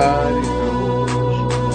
Everybody knows you win.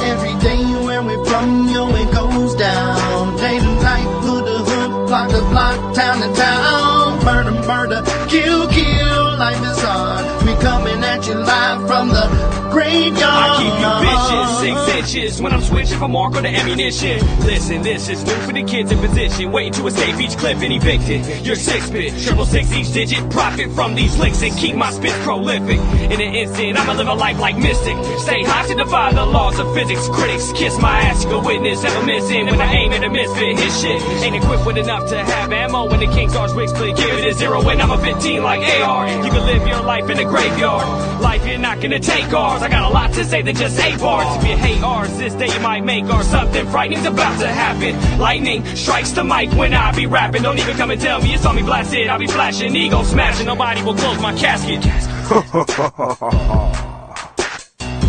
Every day where we from, yo, it goes down. Day to night, hood to hood, block to block, town to town. Murder, murder, kill, kill, life is hard. We coming at you live from the graveyard. I keep you vicious, 6 inches when I'm switching from marker to ammunition. Listen, this is new for the kids in position, waiting to escape each clip and evicted. You're 6-bit, 666 each digit, profit from these licks and keep my spit prolific. In an instant, I'ma live a life like mystic. Stay high to defy the laws of physics. Critics kiss my ass, you can witness, never missing. When I aim at a misfit, his shit ain't equipped with enough to have ammo. When the King's Arch wigs click, give it a 0 when I'm a 15 like AR. You can live your life in the graveyard. Life, you're not gonna take ours. I got a lot to say than just 8 bars. If you hate ours, this day you might make ours. Something frightening's about to happen. Lightning strikes the mic when I be rapping. Don't even come and tell me you saw me blasted. I'll be flashing, ego smashing. Nobody will close my casket.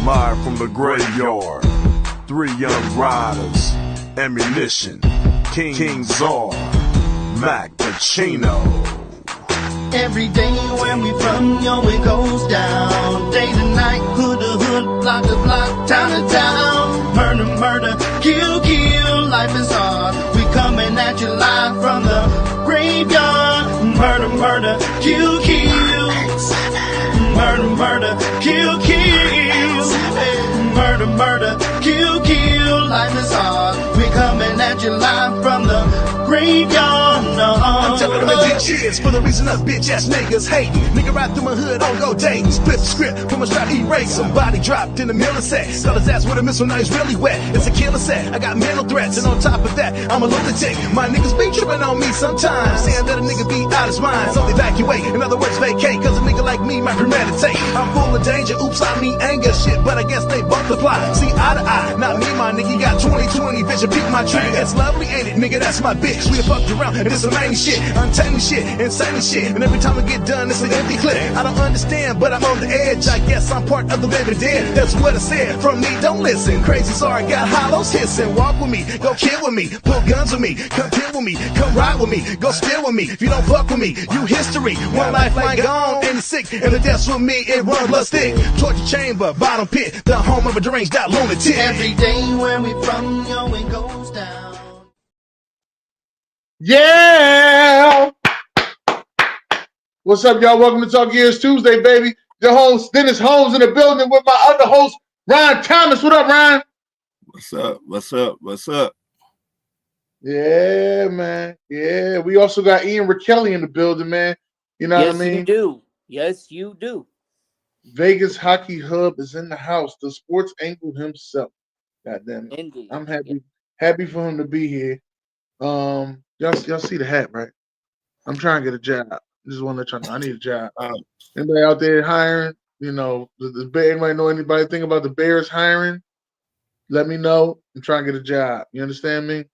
Live from the graveyard, 3 young riders, ammunition, King Czar, Mac Pacino. Every day where we from, yo, it goes down. Day to night, hood to hood, block to block, town to town. Murder, murder, kill, kill, life is hard. We coming at you live from the graveyard. Murder, murder, kill, kill. Murder, murder, kill, kill. Murder, murder, kill, kill, life is hard. We coming at you live from the graveyard. I'm telling them bitch is for the reason us bitch ass niggas hating. Nigga ride through my hood on go dating. Split the script from a strap erase. Somebody dropped in the middle of set. Got his ass with a missile, now he's really wet. It's a killer set. I got mental threats, and on top of that, I'm a lunatic. My niggas be tripping on me sometimes, saying that a nigga be out his mind. So evacuate, in other words vacate, cause a nigga like me might premeditate. I'm full of danger, oops, I mean anger shit, but I guess they both apply. See eye to eye, not me, my nigga got 20/20 vision, peek my trigger. It's lovely, ain't it, nigga, that's my bitch. We fucked around, and this some main shit, untamed shit, insane shit. And every time I get done, it's an empty clip. I don't understand, but I'm on the edge. I guess I'm part of the living dead. That's what I said. From me, don't listen. Crazy, sorry, got hollows hissing. Walk with me, go kill with me, pull guns with me, come kill with me, come ride with me, go steal with me. If you don't fuck with me, you history. One lifeline gone, and the sick, and the death's with me. It run blood stick. Torture chamber, bottom pit, the home of a deranged out lunatic. Every day where we from, yo, it goes down. Yeah! What's up, y'all? Welcome to Talk Gears Tuesday, baby. The host, Dennis Holmes, in the building with my other host, Ryan Thomas. What up, Ryan? What's up? What's up? What's up? Yeah, man. Yeah, we also got Ian Rakelli in the building, man. You know what I mean? Yes, you do. Yes, you do. Vegas Hockey Hub is in the house. The sports angle himself. God damn it. Indeed. I'm happy for him to be here. Y'all see the hat, right? I'm trying to get a job. Just want to let y'all know I need a job. Anybody out there hiring? You know, anybody know anybody think about the Bears hiring? Let me know. I'm trying to get a job. You understand me?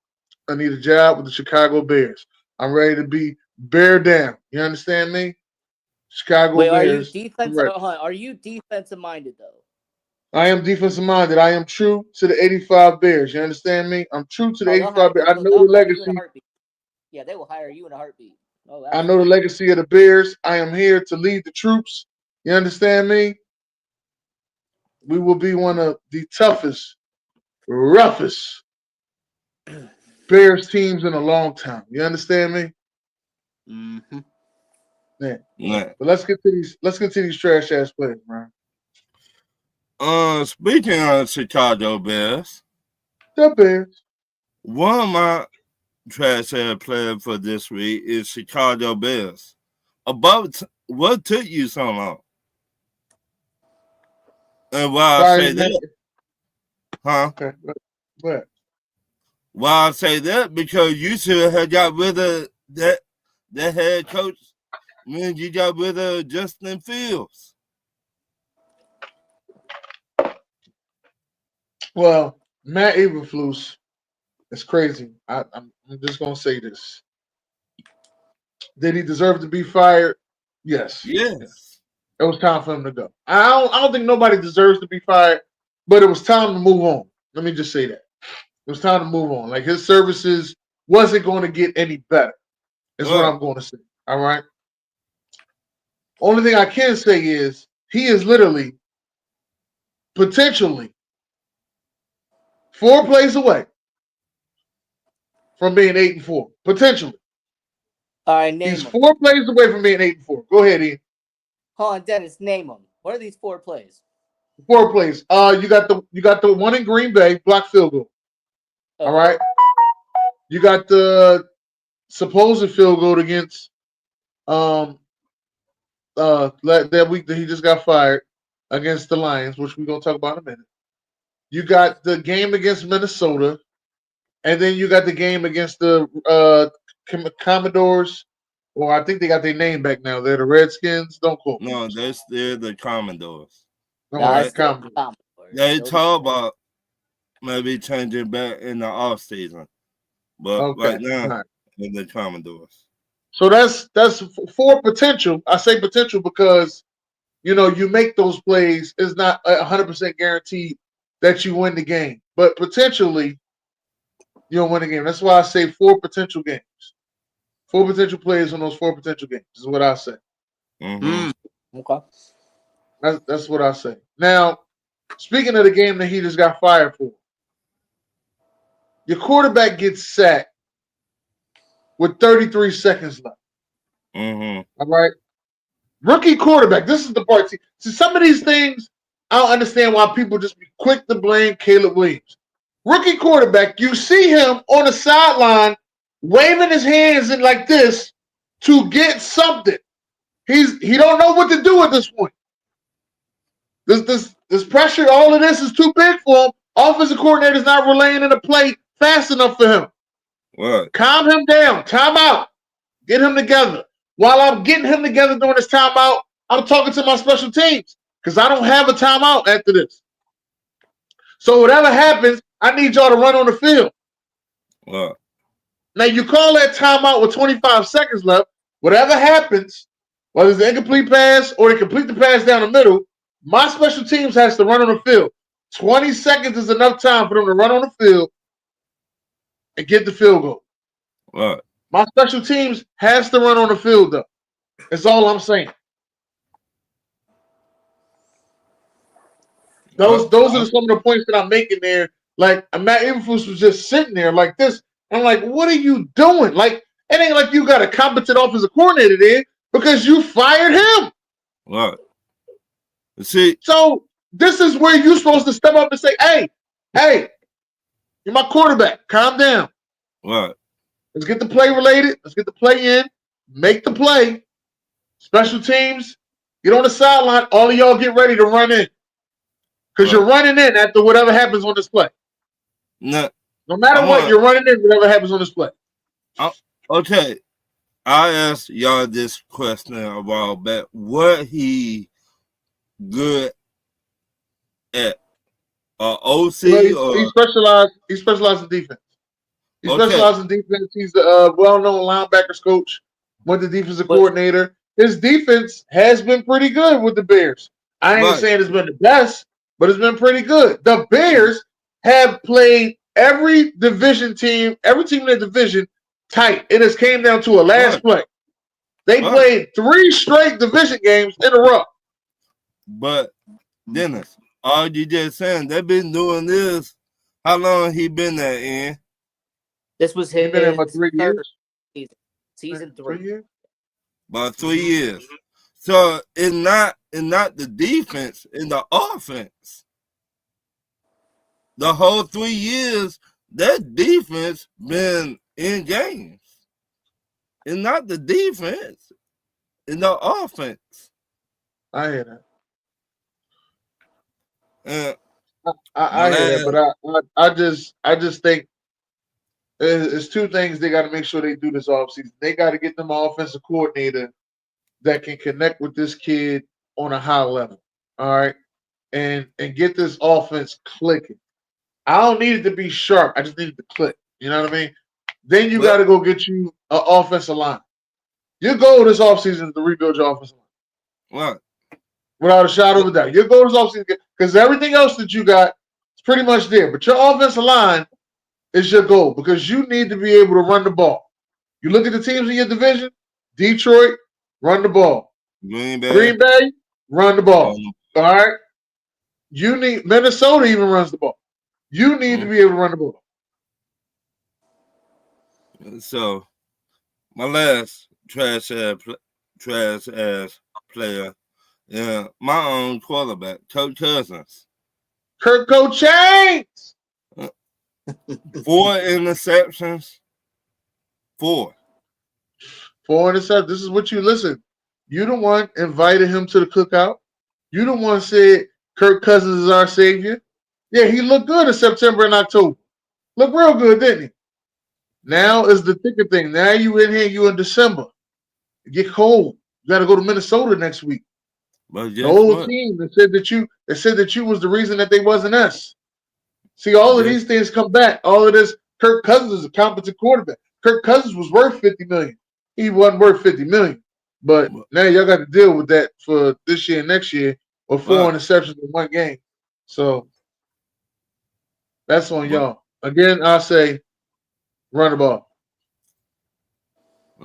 I need a job with the Chicago Bears. I'm ready to be bear down. You understand me? Chicago Wait, Bears. are you defensive minded though? I am defensive minded. I am true to the 85 Bears. You understand me? I'm true to the 85 Bears. I know the legacy. Yeah, they will hire you in a heartbeat. Oh, I know the legacy of the Bears. I am here to lead the troops. You understand me? We will be one of the toughest, roughest Bears teams in a long time. You understand me? Mm-hmm. Yeah. But let's get to these trash ass players, man. Speaking of Chicago Bears, the Bears. One of my trash ass players for this week is Chicago Bears. About what took you so long? And why I say that? Huh? Okay. What? Why I say that? Because you should have got rid of that head coach when you got rid of Justin Fields. Well, Matt Eberflus It's crazy. I'm just gonna say this. Did he deserve to be fired? Yes. Yes. It was time for him to go. I don't think nobody deserves to be fired, but it was time to move on. Let me just say that. It was time to move on. Like his services wasn't going to get any better. Is what Right. I'm going to say. All right. Only thing I can say is he is literally potentially 4 plays away from being 8-4. Potentially. All right, name He's them. 4 plays away from being 8-4. Go ahead, Ian. Hold on, Dennis, name them. What are these 4 plays? 4 plays. You got the one in Green Bay, block field goal. All right. You got the supposed field goal against that week that he just got fired against the Lions, which we're gonna talk about in a minute. You got the game against Minnesota, and then you got the game against the Commodores, or I think they got their name back now. They're the Redskins. Don't quote me. No, they're the Commodores. All Nah, right, it's still Commodores. Commodores. They Still the- talk about maybe changing back in the off season, but Okay, right now all right. in the Commodores. So that's 4 potential. I say potential because you make those plays. It's not 100% guaranteed that you win the game, but potentially you'll win the game. That's why I say 4 potential games. 4 potential plays on those 4 potential games is what I say. Mm-hmm. Okay. That's what I say. Now, speaking of the game that he just got fired for, your quarterback gets sacked with 33 seconds left. Mm-hmm. All right. Rookie quarterback. This is the part. See, some of these things, I don't understand why people just be quick to blame Caleb Williams. Rookie quarterback, you see him on the sideline waving his hands in like this to get something. He don't know what to do at this point. This pressure, all of this is too big for him. Offensive coordinator's not relaying in the play fast enough for him. What? Calm him down. Time out. Get him together. While I'm getting him together during this timeout, I'm talking to my special teams because I don't have a timeout after this. So whatever happens, I need y'all to run on the field. What? Now you call that timeout with 25 seconds left. Whatever happens, whether it's an incomplete pass or they complete the pass down the middle, my special teams has to run on the field. 20 seconds is enough time for them to run on the field and get the field goal. What? My special teams has to run on the field, though. That's all I'm saying. Those are some of the points that I'm making there. Like Matt Eberflus was just sitting there like this. I'm like, what are you doing? Like, it ain't like you got a competent offensive coordinator there because you fired him. What? See, so this is where you're supposed to step up and say, hey, you're my quarterback. Calm down. What? Let's get the play related. Let's get the play in. Make the play. Special teams, get on the sideline. All of y'all get ready to run in. Because you're running in after whatever happens on this play. No matter what, you're running in whatever happens on this play. Okay. I asked y'all this question a while back. What he good at? OC Well, or he specialized in defense. He specializes in defense. He's a well-known linebackers coach, went to defensive coordinator. His defense has been pretty good with the Bears. I ain't saying it's been the best, but it's been pretty good. The Bears have played every division team, every team in the division tight. It has came down to a last play. They played 3 straight division games in a row. But Dennis, all you just saying, they've been doing this. How long he been there, Ian? This was his been in about 3 years. Season 3. 3 years? About 3 years. So it's not the defense, in the offense. The whole 3 years, that defense been in games. It's not the defense, it's the offense. I hear that. I hear that, but I just think it's 2 things they got to make sure they do this offseason. They got to get them an offensive coordinator that can connect with this kid on a high level. All right. And get this offense clicking. I don't need it to be sharp. I just need it to click. You know what I mean? Then you got to go get you an offensive line. Your goal this offseason is to rebuild your offensive line. What? Without a shadow of a doubt. Your goal this offseason, because everything else that you got is pretty much there. But your offensive line is your goal because you need to be able to run the ball. You look at the teams in your division, Detroit, run the ball. Green Bay, run the ball. All right? You need Minnesota even runs the ball. You need to be able to run the ball. So, my last trash ass player, my own quarterback, Kirk Cousins. Kirk Cochains. 4 interceptions. 4 interceptions. This is what you listen. You the one invited him to the cookout. You the one said Kirk Cousins is our savior. Yeah, he looked good in September and October. Looked real good, didn't he? Now is the thicker thing. Now you in here, you in December. It get cold. You got to go to Minnesota next week. But the whole team that said that you was the reason that they wasn't us. See, all of these things come back. All of this. Kirk Cousins is a competent quarterback. Kirk Cousins was worth $50 million. He wasn't worth $50 million. But now y'all got to deal with that for this year and next year, or 4 interceptions in one game. So that's on y'all. Again, I'll say run the ball.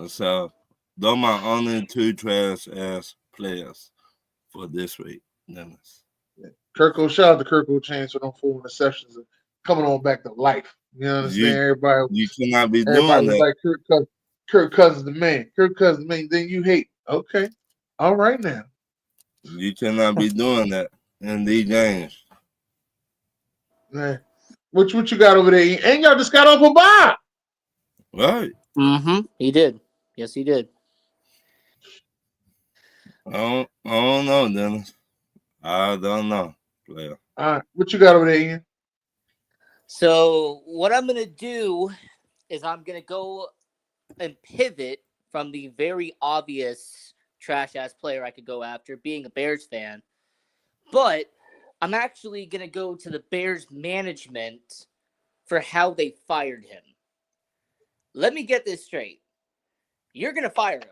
So those are my only 2 trash ass players for this week. Shout out to Kirk Cochains for them 4 interceptions and coming on back to life. You understand? Everybody. You cannot be doing that. Like Kirk Cousins the man. Kirk Cousins the man. Then you hate. Okay. All right now. You cannot be doing that in these games. Man. What you got over there? And y'all just got off a bye. Right. Mm-hmm. He did. Yes, he did. I don't know, Dennis. I don't know, player. All right. What you got over there, Ian? So what I'm going to do is I'm going to go and pivot from the very obvious trash-ass player I could go after, being a Bears fan. But I'm actually going to go to the Bears management for how they fired him. Let me get this straight. You're going to fire him.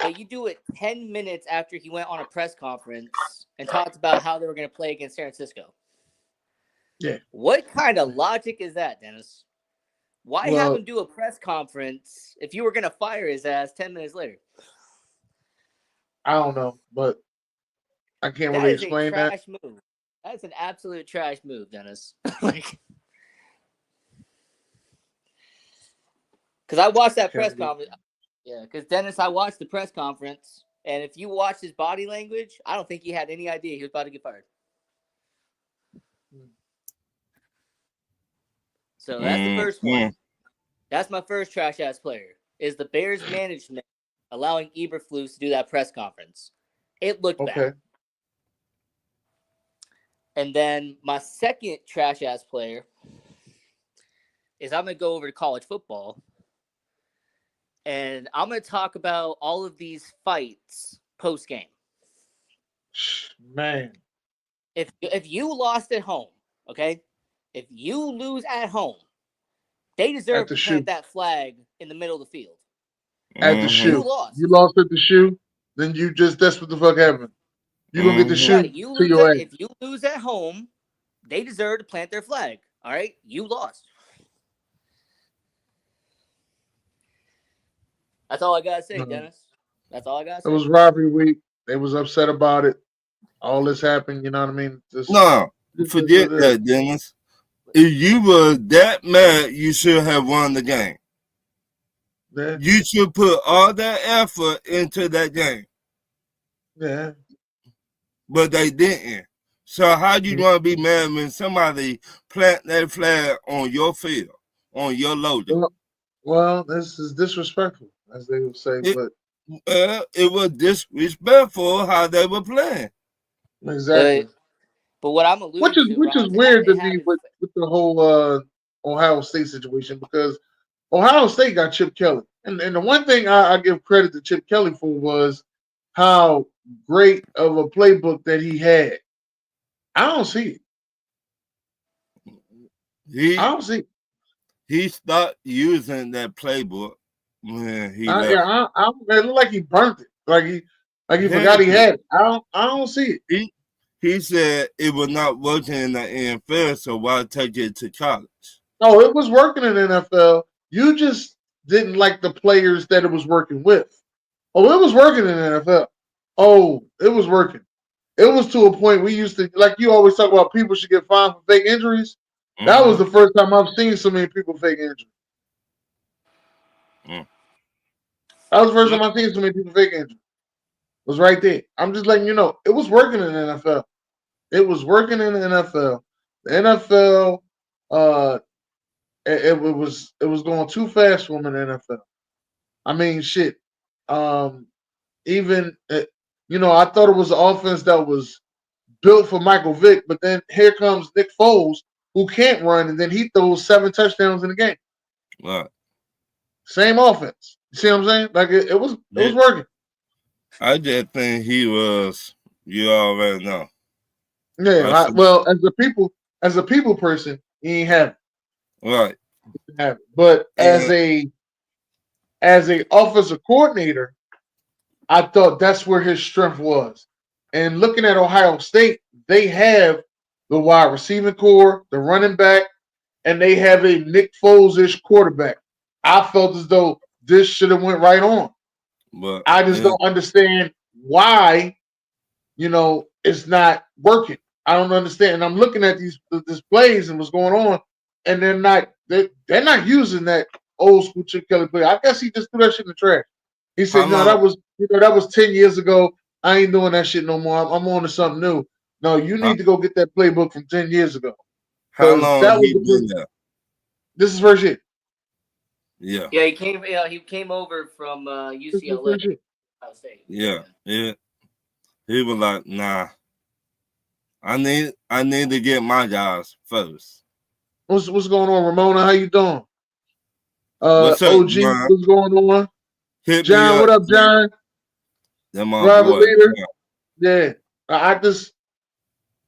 But you do it 10 minutes after he went on a press conference and talked about how they were going to play against San Francisco. Yeah. What kind of logic is that, Dennis? Why have him do a press conference if you were going to fire his ass 10 minutes later? I don't know, but I can't really explain that. Trash move. That's an absolute trash move, Dennis. Because I watched that press conference. Yeah, because Dennis, I watched the press conference, and if you watch his body language, I don't think he had any idea he was about to get fired. So that's the first one. That's my first trash ass player. Is the Bears management allowing Eberflus to do that press conference? It looked bad. And then my second trash ass player is I'm gonna go over to college football. And I'm going to talk about all of these fights post-game. Man. If you lost at home, okay? If you lose at home, they deserve to plant that flag in the middle of the field. At the shoe. You lost at the shoe, then that's what the fuck happened. You gonna get the shoe right, to your ass. If you lose at home, they deserve to plant their flag. All right? You lost. That's all I gotta say, Dennis. That's all I gotta say. It was robbery week. They was upset about it. All this happened, you know what I mean? Forget that, Dennis. If you were that mad, you should have won the game. Yeah. You should put all that effort into that game. Yeah. But they didn't. So how you gonna be mad when somebody plant that flag on your field, on your logo? Well, this is disrespectful, as they would say, it was disrespectful how they were playing. Exactly. But what I'm alluding to, which is weird to me with the whole Ohio State situation, because Ohio State got Chip Kelly, and the one thing I give credit to Chip Kelly for was how great of a playbook that he had. I don't see it. I don't see it. he stopped using that playbook when he left. Yeah, it looked like he burnt it. Like he forgot Had he to. had it. I don't see it. He said it was not working in the NFL, so why take it to college? No, it was working in the NFL. You just didn't like the players that it was working with. Oh, it was working in the NFL. Oh, it was working. It was to a point we used to, like you always talk about, people should get fined for fake injuries. That was the first time I've seen so many people fake injuries. That was the first time I've seen so many people fake injuries. It was right there. I'm just letting you know, it was working in the NFL. It was working in the NFL. The NFL, it was going too fast for them in the NFL. I mean, shit. Even I thought it was an offense that was built for Michael Vick, but then here comes Nick Foles, who can't run, and then he throws 7 touchdowns in the game. Right. Same offense. You see what I'm saying? Like it was working. I just think he was. You already know. Yeah. Well, as a people person, he ain't have it. Right. Have it. But as a offensive coordinator, I thought that's where his strength was. And looking at Ohio State, they have the wide receiving core, the running back, and they have a Nick Foles-ish quarterback. I felt as though this should have went right on. But I just don't understand why, it's not working. I don't understand. And I'm looking at these plays and what's going on, and they're not using that old school Chip Kelly play. I guess he just threw that shit in the trash. He said, "No, that was 10 years ago. I ain't doing that shit no more. I'm on to something new." No, you need to go get that playbook from 10 years ago. How long he been there? This is first year. Yeah. Yeah, he came over from UCLA. Yeah. He was like, nah. I need to get my guys first. What's going on, Ramona? How you doing? What's up, OG, man? what's going on? John, what up, John? That my Robert boy. Leader. Yeah. I just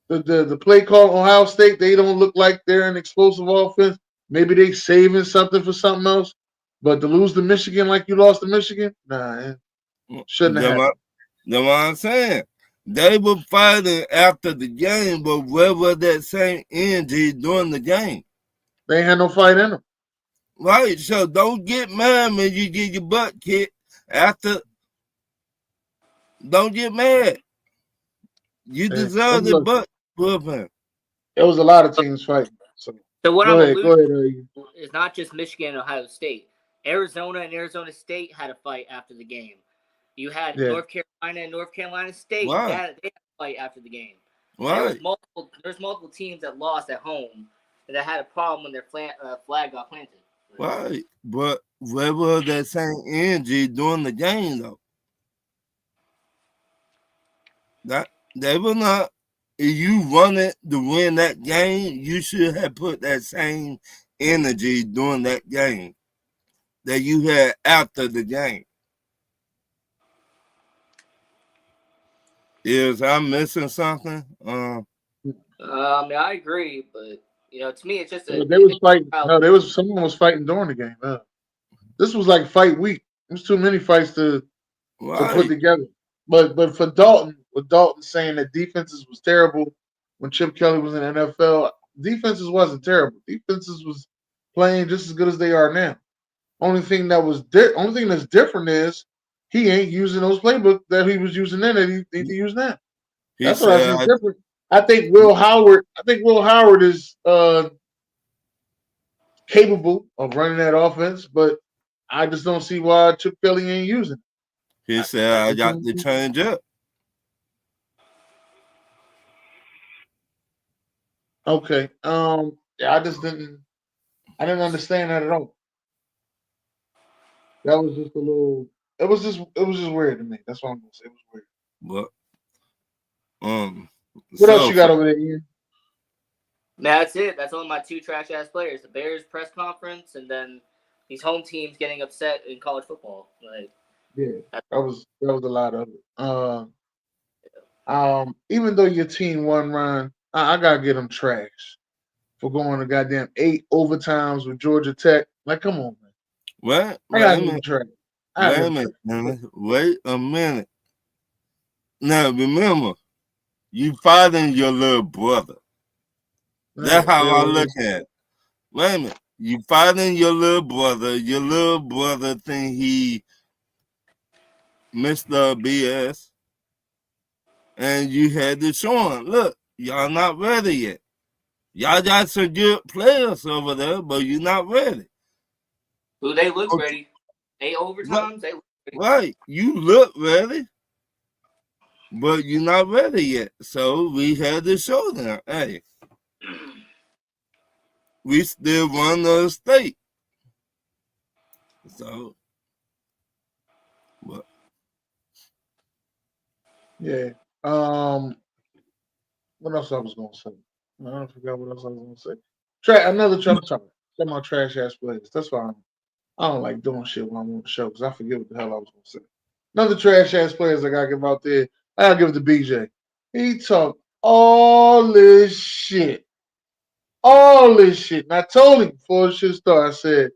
the play call Ohio State, they don't look like they're an explosive offense. Maybe they saving something for something else. But to lose to Michigan like you lost to Michigan, nah, shouldn't have happened. That's what I'm saying. They were fighting after the game, but where was that same energy during the game? They ain't had no fight in them. Right, so don't get mad when you get your butt kicked after. Don't get mad. You deserve the butt whooping. There was a lot of teams fighting. So what go I'm ahead. alluding to is not just Michigan and Ohio State. Arizona and Arizona State had a fight after the game. You had North Carolina and North Carolina State. They had a fight after the game. Right. There's multiple teams that lost at home and that had a problem when their flag got planted. Right. But where was that same energy during the game, though? They were not. If you wanted to win that game, you should have put that same energy during that game that you had after the game. Is I missing something? I agree, but to me, it's just they was fighting. No, someone was fighting during the game. This was like fight week. There's too many fights to put together. But for Dalton, with Dalton saying that defenses was terrible when Chip Kelly was in the NFL, defenses wasn't terrible. Defenses was playing just as good as they are now. Only thing that's different is he ain't using those playbooks that he was using then that he need to use now. That's what I think different. I think Will Howard is capable of running that offense, but I just don't see why Chip Kelly ain't using it. He said, I got to change up. Okay. I didn't understand that at all. That was just a little. It was just weird to me. That's what I'm gonna say. It was weird. But what else you got over there, Ian? That's it. That's only my 2 trash ass players: the Bears press conference, and then these home teams getting upset in college football. That was a lot of it. Even though your team won, Ron, I gotta get them trash. for going to goddamn 8 overtimes with Georgia Tech. Like, come on, man. Wait I gotta give him track. Wait a minute. Now remember, you fighting your little brother. That's how I look at it. Wait a minute. You fighting your little brother. Your little brother think he Mr. BS. And you had to show him, look, y'all not ready yet. Y'all got some good players over there, but you're not ready. Well, they look ready. 8 overtimes, they look ready. Right. You look ready, but you're not ready yet. So we had to show them, hey, we still run the state. So, but yeah. What else I was gonna say? I forgot what else I was gonna say. Another Trump topic. Talking about trash ass players. That's why I don't like doing shit when I'm on the show because I forget what the hell I was gonna say. Another trash ass players I gotta give out there. I gotta give it to BJ. He talked all this shit. All this shit. And I told him before the shit started, I said,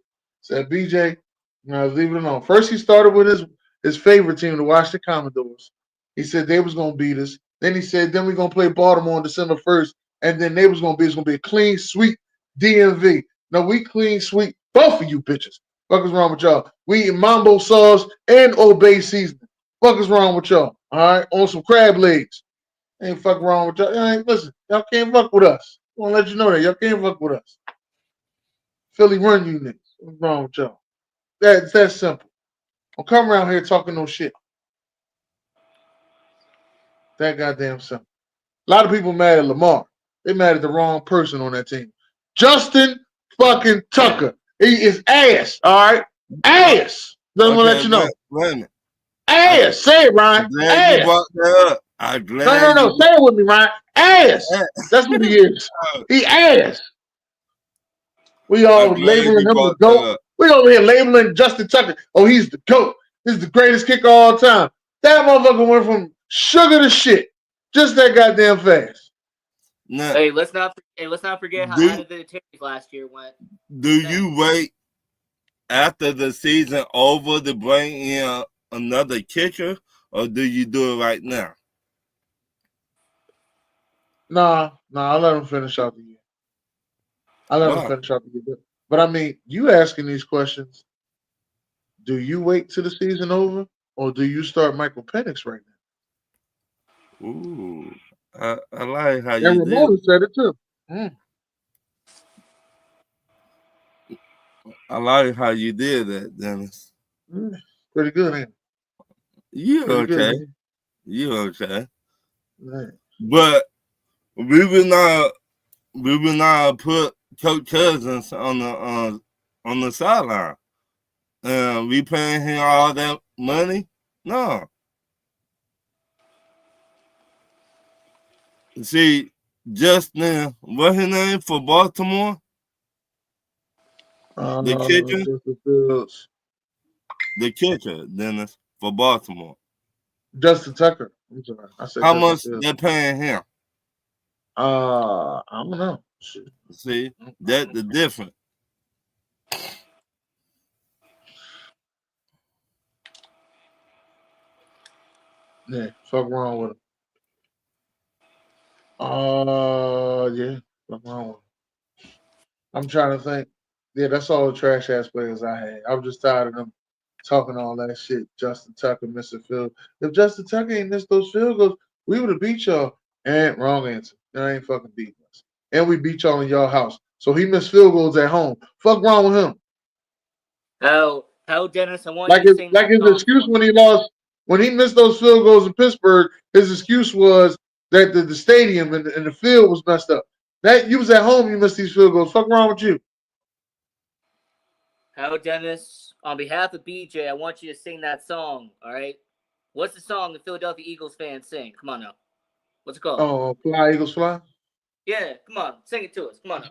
BJ, leave it alone. First he started with his favorite team, the Washington Commodores. He said they was gonna beat us. Then he said, then we're gonna play Baltimore on December 1st, and then it's gonna be a clean sweep DMV. No, we clean sweep both of you bitches. Fuck is wrong with y'all? We eating mambo sauce and obey seasoning. Fuck is wrong with y'all? All right, on some crab legs. Ain't fuck wrong with y'all. Listen, y'all can't fuck with us. I want to let you know that y'all can't fuck with us. Philly run you niggas. What's wrong with y'all? That's that simple. Don't come around here talking no shit. That goddamn simple. A lot of people mad at Lamar. They mad at the wrong person on that team. Justin fucking Tucker. He is ass. All right, ass. Just want to let you know. Wait a minute. Ass. Say it, Ryan. I'm glad ass. You brought that up. I'm glad No. Say it with me, Ryan. Ass. That's what he is. He ass. We all labeling him the GOAT. We over here labeling Justin Tucker. Oh, he's the GOAT. He's the greatest kicker of all time. That motherfucker went from sugar to shit just that goddamn fast. Now, hey, let's not forget how out of the Terry last year went. Do you wait after the season over to bring in another kicker, or do you do it right now? Nah, I'll let him finish out the year. But I mean, you asking these questions, do you wait till the season over, or do you start Michael Penix right now? Ooh, I like how you did. Ramona said it too. I like how you did that, Dennis. Pretty good, ain't it? You okay? You okay? Man. But we will not put Coach Cousins on the sideline. We paying him all that money? No. See, just now, what's his name for Baltimore? The kitchen? The kitchen, Dennis, for Baltimore. Justin Tucker. I'm sorry. I said how much they're paying him? I don't know. Shit. See, that's the difference. Yeah, fuck wrong with him. Yeah, fuck wrong with him. I'm trying to think. Yeah, that's all the trash ass players I had. I was just tired of them talking all that shit. Justin Tucker missing field. If Justin Tucker ain't missed those field goals, we would have beat y'all. And wrong answer. That ain't fucking beating us. And we beat y'all in y'all house. So he missed field goals at home. Fuck wrong with him. How Dennis, I want you to sing his excuse when he lost, when he missed those field goals in Pittsburgh, his excuse was that the stadium and the field was messed up. That you was at home, you missed these field goals. Fuck wrong with you? How Dennis, on behalf of BJ, I want you to sing that song. All right, what's the song the Philadelphia Eagles fans sing? Come on now, what's it called? Oh, Fly Eagles Fly. Yeah, come on, sing it to us. Come on.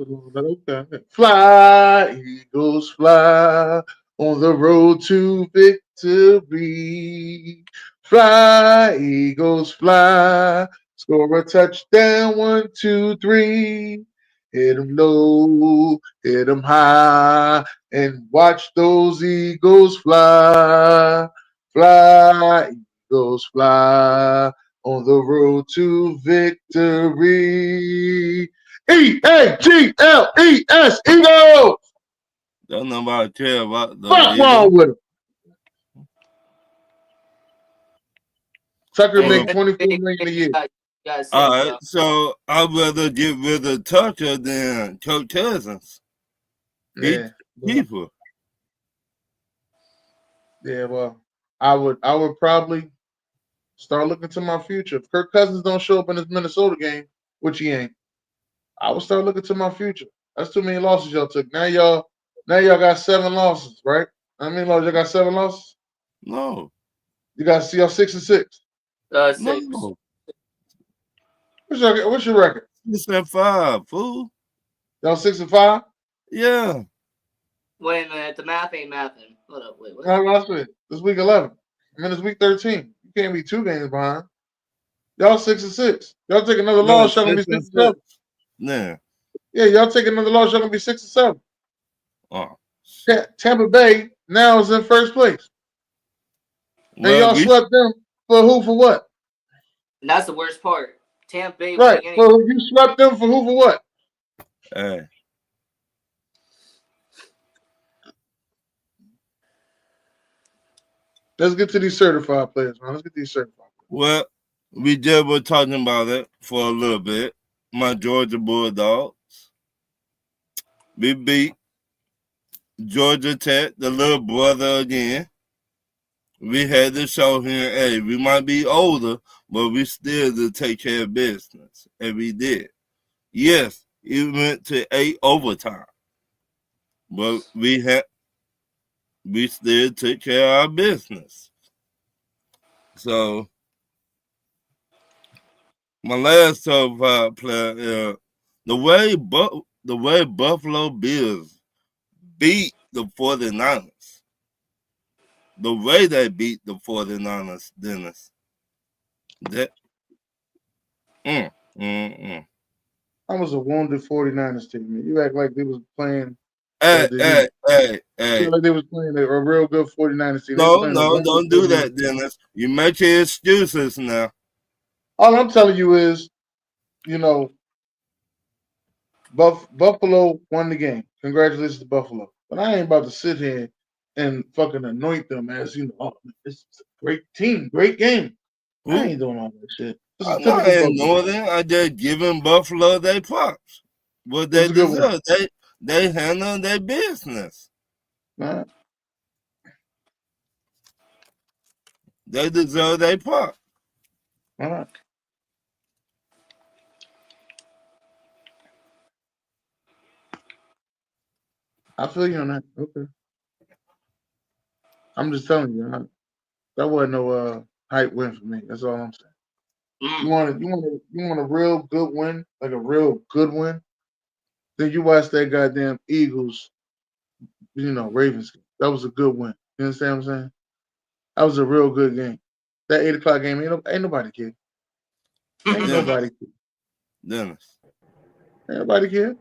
Okay. Fly Eagles Fly on the road to victory. Fly Eagles Fly, score a touchdown, 1, 2, 3. hit 'em low, hit 'em high, and watch those eagles fly, fly, eagles fly on the road to victory. Eagles, Eagles. Don't nobody care about the Fuck Eagles. wrong with them. Tucker Hey, make Well, that's 24 big, million a big, year. you guys all say, right, bro. so I'd rather get rid of Tucker than Kirk Cousins. He Yeah, people. well, I would probably start looking to my future. If Kirk Cousins don't show up in this Minnesota game, which he ain't, I would start looking to my future. That's too many losses y'all took. Now y'all got 7 losses, right? I mean, y'all got 7 losses. No, You got to see y'all 6-6. 6. no. What's your record? 6-5, fool. Y'all 6-5. Yeah. Wait a minute, the math ain't mathing. Hold up, wait, what? That's it. This week 11. I mean, it's week 13. You can't be 2 games behind. Y'all 6-6. Y'all take another No, loss, y'all gonna be 6-7. 6-6. Nah. Yeah, y'all take another loss, y'all gonna be 6-7. Oh. Tampa Bay now is in first place, and Well, y'all swept them for who? For what? And that's the worst part. Tampa Bay Right. winning any. Well, you swept them for who? For what? hey. Let's get to these certified players, man. Let's get these certified players. Well, we just were talking about it for a little bit. My Georgia Bulldogs. We beat Georgia Tech, the little brother again. We had to show him, hey, we might be older, but we still to take care of business. And we did. Yes, it went to 8 overtime. But we still took care of our business. So my last top 5 player, the way Buffalo Bills beat the 49ers. The way they beat the 49ers, Dennis. That I was a wounded 49ers team, man. You act like they was playing Hey, you hey. act like they was playing a real good 49ers team. They was No, playing a wounded don't do 49ers that, team. Dennis. You make your excuses now. All I'm telling you is, you know, Buffalo won the game. Congratulations to Buffalo. But I ain't about to sit here and fucking anoint them as, it's a great team, great game. I Who? ain't doing all that shit. This is I'm not typical Buffalo. ignoring. I just giving Buffalo their props. What It was they a good one. deserve. They handle their business. All right. They deserve their props. All right. I feel you on that. Okay. I'm just telling you, that wasn't no hype win for me. That's all I'm saying. You want a real good win, like a real good win. Then you watch that goddamn Eagles, Ravens game. That was a good win. You understand what I'm saying? That was a real good game. That 8 o'clock game ain't nobody care. Ain't nobody care. Dennis, Ain't nobody care.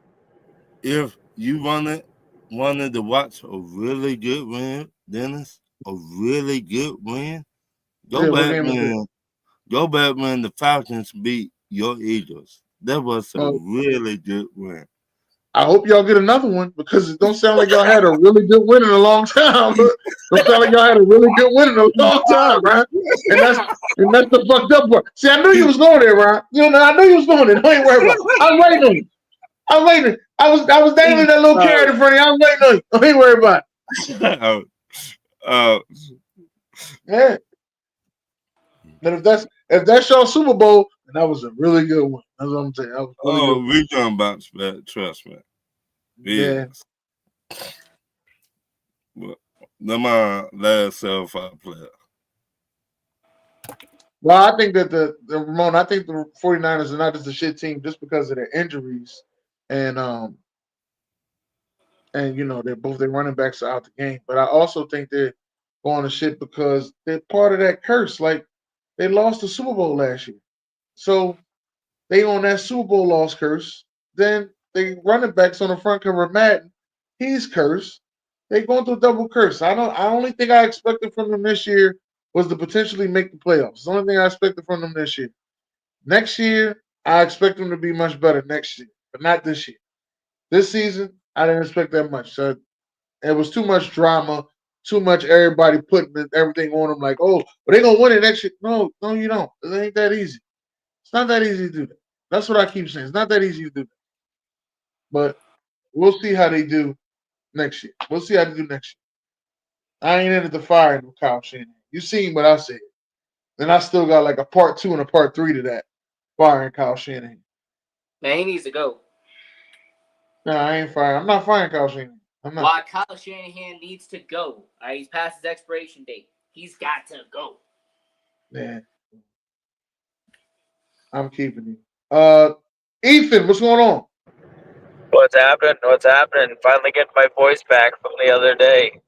if you wanted to watch a really good win, Dennis, a really good win, Yeah, what game was that? go back when the Falcons beat your Eagles. That was a Well, really good win. I hope y'all get another one because it don't sound like y'all had a really good win in a long time. Don't sound like y'all had a really good win in a long time, right? And that's the fucked up part. See, I knew you was going there, Ron. I knew you was going there. Don't you worry about it. I'm waiting on you. I'm waiting. I was dangling that little carrot in front of you. I'm waiting on you. Don't you worry about it. uh, Yeah. And if that's your Super Bowl, then that was a really good one. That's what I'm saying. That was a really good one. we gonna bounce back. Trust me. Yeah. Yes. But they're my last self-out player. Well, I think that the Ramon, I think the 49ers are not just a shit team just because of their injuries and their running backs are out the game. But I also think they're going to shit because they're part of that curse. Like they lost the Super Bowl last year. So they on that Super Bowl loss curse, then they running backs on the front cover of Madden. He's cursed. They going through double curse. I only thing I expected from them this year was to potentially make the playoffs. The only thing I expected from them this year. Next year, I expect them to be much better next year, but not this year. This season, I didn't expect that much. So it was too much drama, too much everybody putting everything on them like, oh, but they gonna win it next year. No, no, you don't. It ain't that easy. It's not that easy to do that. That's what I keep saying. It's not that easy to do that. But we'll see how they do next year. We'll see how they do next year. I ain't into the firing with Kyle Shanahan. You seen what I said. Then I still got like a part 2 and a part 3 to that. Firing Kyle Shanahan. Man, he needs to go. No, I ain't firing. I'm not firing Kyle Shanahan. I'm not. Why Kyle Shanahan needs to go. All right, he's past his expiration date. He's got to go. Man. I'm keeping him. Ethan, what's going on? What's happening? What's happening? Finally getting my voice back from the other day.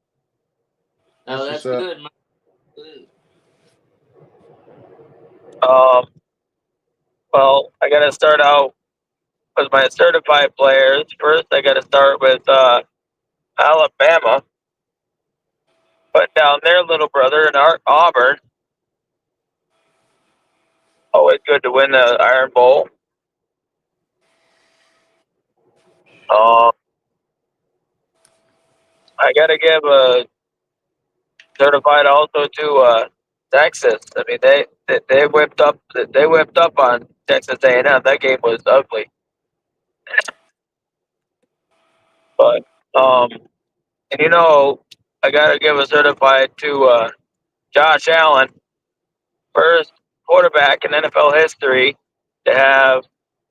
Oh, that's good. Good. Well, I got to start out with my certified players. First, I got to start with Alabama, putting down their little brother in Auburn. Always good to win the Iron Bowl. I got to give a certified also to Texas. I mean, they whipped up on Texas A&M. That game was ugly, but and I got to give a certified to Josh Allen, first quarterback in NFL history to have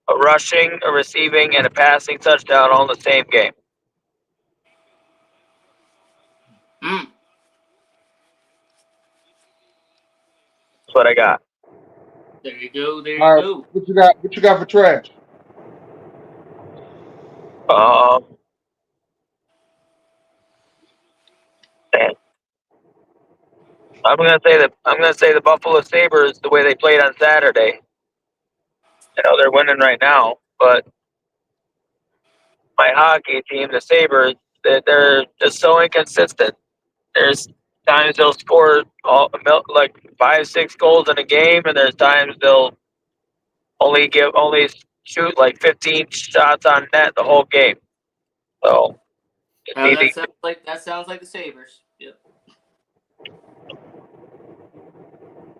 a rushing, a receiving, and a passing touchdown all in the same game. Mm. That's what I got. There you go. There you All right, go. what you got for trash? Man. I'm gonna say the Buffalo Sabres, the way they played on Saturday. I know they're winning right now, but my hockey team, the Sabres, they're just so inconsistent. There's times they'll score like 5-6 goals in a game, and there's times they'll only shoot like 15 shots on net the whole game. So That sounds like the Sabres. Yep.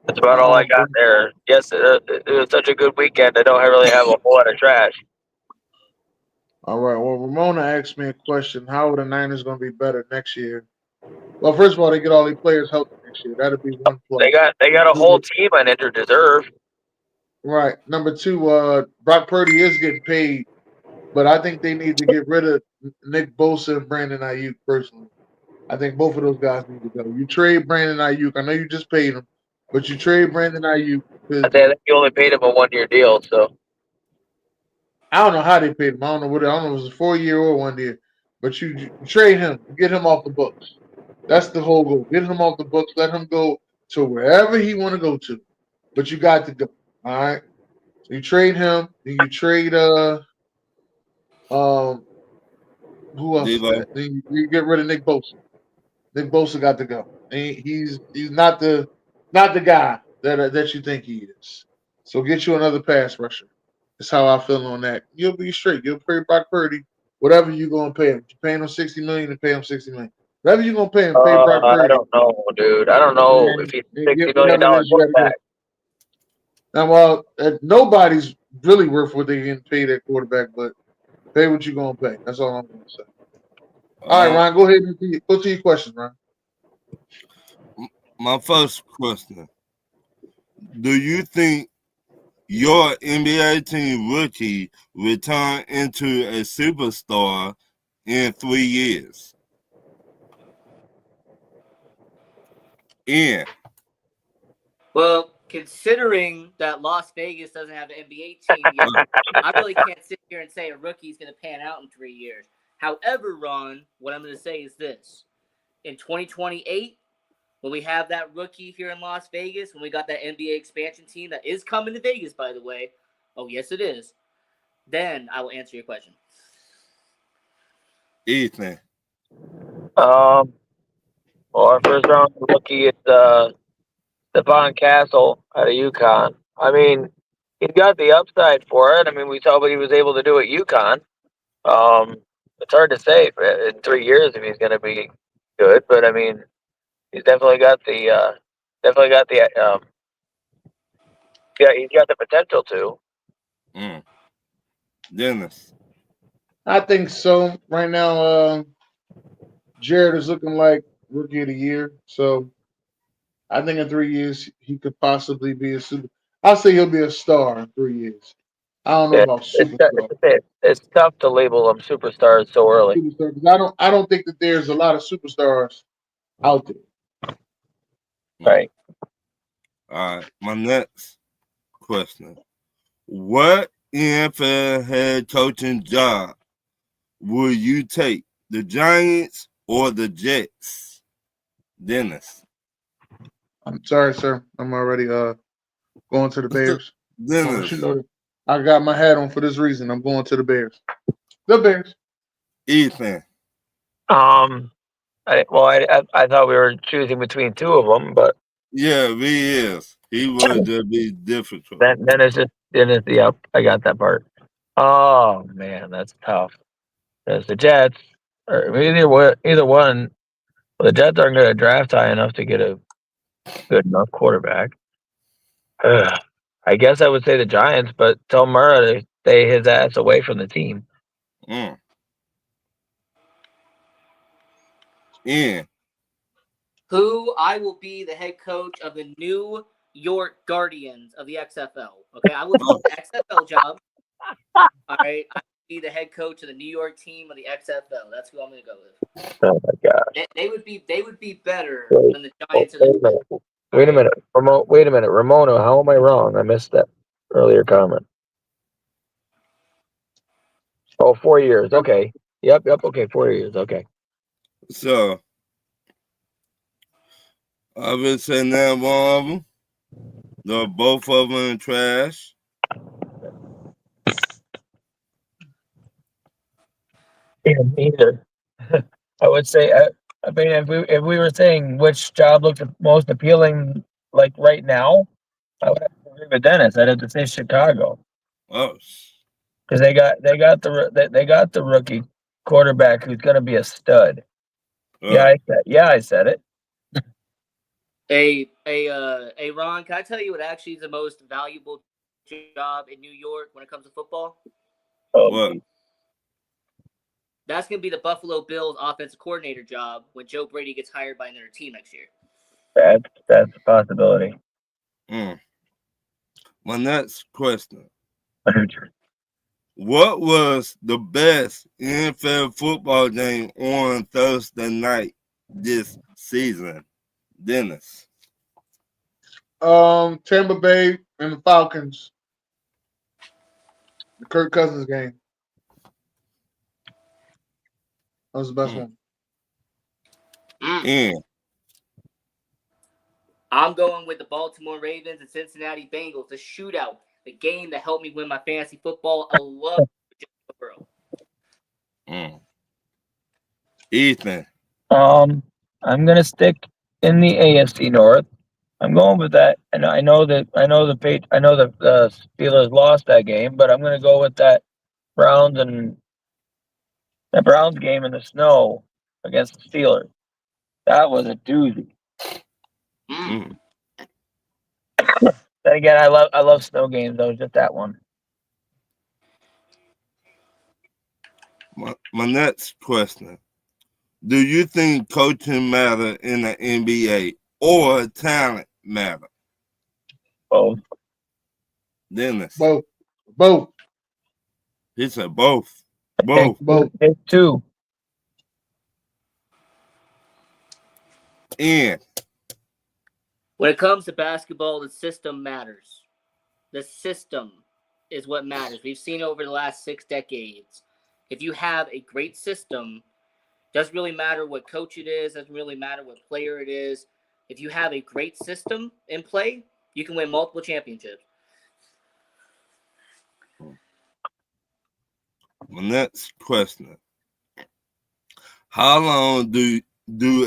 that's about all I got there. Yes, it was such a good weekend. I don't really have a whole lot of trash. All right. Well, Ramona asked me a question. How are the Niners going to be better next year? Well, first of all, they get all these players healthy next year. That'll be one plus. They got a whole team on injured reserve. Right. Number 2, Brock Purdy is getting paid, but I think they need to get rid of Nick Bosa and Brandon Ayuk personally. I think both of those guys need to go. You trade Brandon Ayuk. I know you just paid him, but you trade Brandon Ayuk. I think you only paid him a 1-year deal, so I don't know how they paid him. I don't know if it was a 4-year or 1 year, but you trade him, get him off the books. That's the whole goal. Get him off the books. Let him go to wherever he want to go to. But you got to go. All right. So you trade him. Then you trade who else? Then you get rid of Nick Bosa. Nick Bosa got to go. He's not the guy that you think he is. So get you another pass rusher. That's how I feel on that. You'll be straight. You'll pay Brock Purdy whatever you're gonna pay him. You're paying him $60 million to pay him $60 million. Whatever you're gonna pay him, pay Brock Purdy. I don't know, dude. I don't know if he's $60 million back. Now, well, nobody's really worth what they getting paid at quarterback, but pay what you're gonna pay. That's all I'm gonna say. All right, Ryan, go ahead and go to your questions, Ryan. My first question: do you think your NBA team rookie will turn into a superstar in 3 years? Yeah. Well, considering that Las Vegas doesn't have an NBA team yet, I really can't sit here and say a rookie's going to pan out in 3 years. However, Ron, what I'm going to say is this. In 2028, when we have that rookie here in Las Vegas, when we got that NBA expansion team that is coming to Vegas, by the way. Oh, yes, it is. Then I will answer your question. Ethan. Well, our first round rookie is Stephon Castle out of UConn. I mean, he's got the upside for it. I mean, we saw what he was able to do at UConn. It's hard to say in 3 years if he's going to be good, but I mean, he's definitely got the yeah, he's got the potential to. Dennis. I think so. Right now, Jared is looking like rookie of the year. So I think in 3 years he could possibly be a super. I'll say he'll be a star in 3 years. I don't know Yeah, about superstar. it's tough to label them superstars so early. Superstar, 'cause I don't think that there's a lot of superstars out there. Right. All right. My next question. What NFL head coaching job will you take? The Giants or the Jets? Dennis. I'm sorry, sir. I'm already going to the Bears. Dennis. You know, I got my hat on for this reason. I'm going to the Bears. The Bears. Ethan. I thought we were choosing between two of them, but Yeah, he is. He would just be difficult. then it's yep. I got that part. Oh man, that's tough. Because the Jets, or either one. Well, the Jets aren't going to draft high enough to get a good enough quarterback. I guess I would say the Giants, but tell Murrah to stay his ass away from the team. Yeah. Who I will be the head coach of the New York Guardians of the XFL. Okay, I will do the XFL job. All right, I will be the head coach of the New York team of the XFL. That's who I'm going to go with. Oh my gosh! They would be better than the Giants. Wait a minute, Ramona. How am I wrong? I missed that earlier comment. Oh, 4 years. Okay. Yep. Okay, 4 years. Okay. So I would say now one of them. They're both of them in trash. Yeah, neither. I would say. I mean, if we were saying which job looked the most appealing, like right now, I would have to agree with Dennis. I'd have to say Chicago. Oh. Because they got the rookie quarterback who's going to be a stud. Yeah, I said it. Hey, Ron, can I tell you what actually is the most valuable job in New York when it comes to football? What? That's going to be the Buffalo Bills offensive coordinator job when Joe Brady gets hired by another team next year. That's a possibility. My next question. What was the best NFL football game on Thursday night this season? Dennis. Tampa Bay and the Falcons. The Kirk Cousins game. That was the best one. I'm going with the Baltimore Ravens and Cincinnati Bengals, the shootout, the game that helped me win my fantasy football. I love Joe Ethan. I'm gonna stick in the AFC North. I'm going with that, and I know the Steelers lost that game, but I'm gonna go with that Browns game in the snow against the Steelers. That was a doozy. Then again, I love snow games though. Just that one. My next question. Do you think coaching matter in the NBA or talent matter? Both. Dennis. Both. He said both. Both. Take two. And when it comes to basketball, the system matters. The system is what matters. We've seen over the last 6 decades. If you have a great system, doesn't really matter what coach it is, doesn't really matter what player it is. If you have a great system in play, you can win multiple championships. My next question. How long do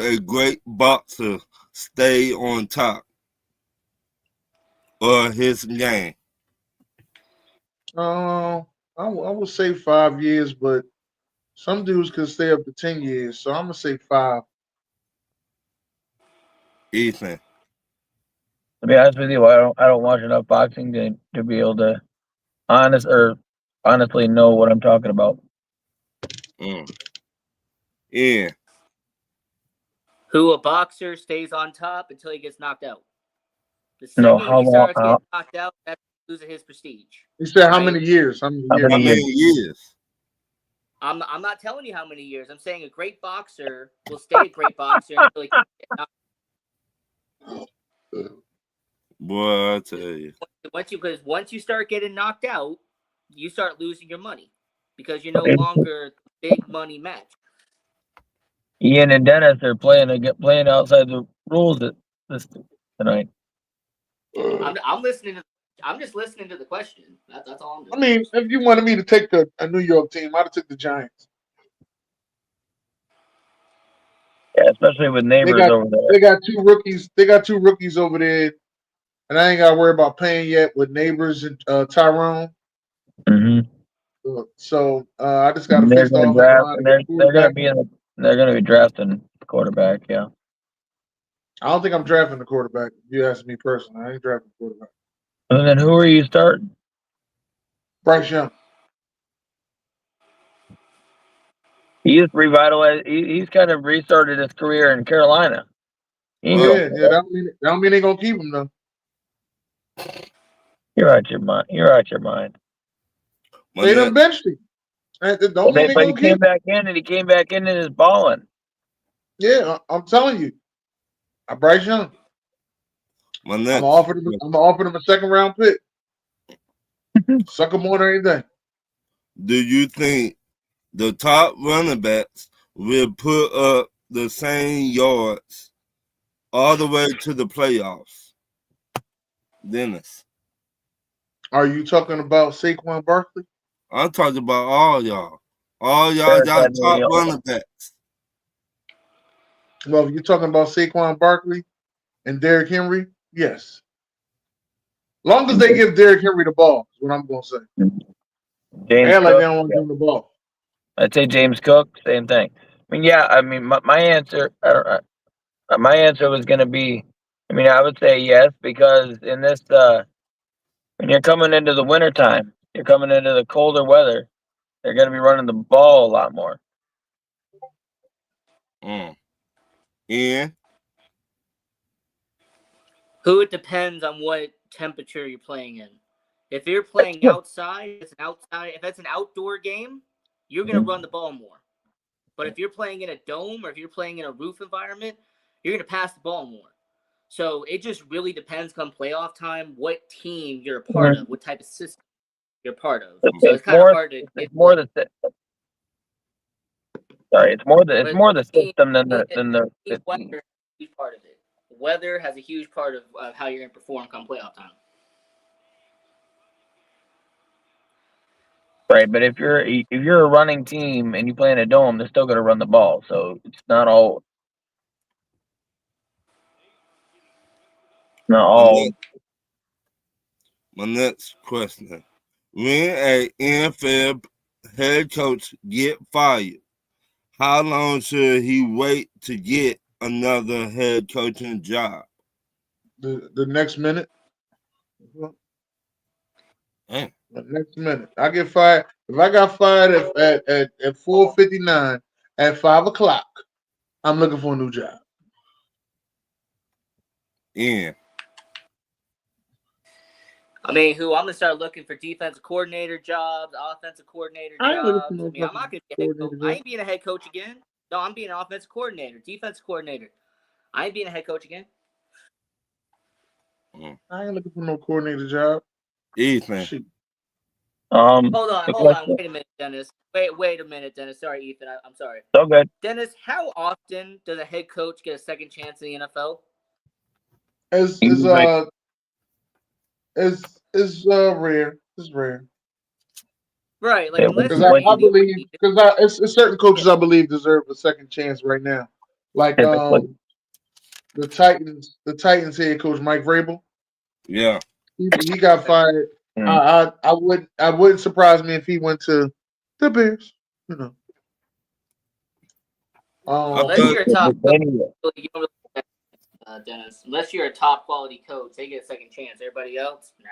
a great boxer stay on top of his game? I would say 5 years, but some dudes could stay up to 10 years. So I'm gonna say 5. Ethan. To be honest with you, I don't watch enough boxing to be able to honestly know what I'm talking about. Yeah. Who a boxer stays on top until he gets knocked out. The No, second how he long? starts getting knocked out, that's losing his prestige. He said how Right? many years? How many How years? How many many years? years? I'm not telling you how many years. I'm saying a great boxer will stay a great boxer until he gets knocked Boy, I tell you. because once you start getting knocked out, you start losing your money because you're no longer big money match. Ian and Dennis are playing outside the rules this tonight. I'm listening to. I'm just listening to the question. That's all I'm doing. I mean, if you wanted me to take a New York team, I'd have took the Giants. Yeah, especially with neighbors over there. They got 2 rookies. They got 2 rookies over there, and I ain't got to worry about paying yet with neighbors and Tyrone. Mm-hmm. So I just got to They're fix the going to offensive draft, line and and get a they're going quarterback. to be they're going to be drafting quarterback. Yeah. I don't think I'm drafting the quarterback. If you ask me personally, I ain't drafting the quarterback. And then who are you starting? Bryce Young. He's revitalized. He's kind of restarted his career in Carolina. Yeah. That don't mean they gonna keep him though. You're out your mind. You're out your mind. They done benched him. That don't mean they But he gonna came keep him. back in, and he came back in and is balling. Yeah, I'm telling you, Bryce Young. I'm gonna offer them a second round pick. Suck them on anything. Do you think the top running backs will put up the same yards all the way to the playoffs? Dennis. Are you talking about Saquon Barkley? I'm talking about all y'all. All y'all Derek got Henry, top running backs. Well, if you're talking about Saquon Barkley and Derrick Henry, yes. Long as they give Derrick Henry the ball, is what I'm gonna say. James Like Cook. they don't want to give him the ball. I'd say James Cook. Same thing. I mean, yeah. I mean, my answer. My answer was going to be. I mean, I would say yes because in this, when you're coming into the wintertime, you're coming into the colder weather. They're going to be running the ball a lot more. Ian? Who it depends on what temperature you're playing in. If you're playing outside, if it's an outdoor game, you're gonna run the ball more. But if you're playing in a dome or if you're playing in a roof environment, you're gonna pass the ball more. So it just really depends come playoff time what team you're a part of, what type of system you're part of. So it's kind of hard to get more the sorry, it's more the system than the weather is a huge part of it. Weather has a huge part of how you're gonna perform come playoff time. Right, but if you're a running team and you play in a dome, they're still going to run the ball. So it's not all. My next question: when an NFL head coach get fired, how long should he wait to get another head coaching job? The next minute. The next minute. I get fired. If I got fired at 4:59 at 5:00, I'm looking for a new job. Yeah. I mean, I'm gonna start looking for defensive coordinator jobs, offensive coordinator jobs. I'm not gonna be a head coach. I ain't being a head coach again. No, I'm being an offensive coordinator, defensive coordinator. I ain't being a head coach again. I ain't looking for no coordinator job. Ethan. Shoot. Hold on. Wait a minute, Dennis. Wait a minute, Dennis. Sorry, Ethan. I'm sorry. So good. Dennis, how often does a head coach get a second chance in the NFL? It's rare. It's rare. Right, like Yeah, unless Because you're I Andy believe Reid, because it's certain coaches yeah. I believe deserve a second chance right now. Like typically. the Titans head coach Mike Vrabel. Yeah. He got fired. Mm. I wouldn't surprise me if he went to the Bears. You know. I Unless thought you're a top coach, Anyway, you don't really Dennis. Unless you're a top quality coach, they get a second chance. Everybody else, nah.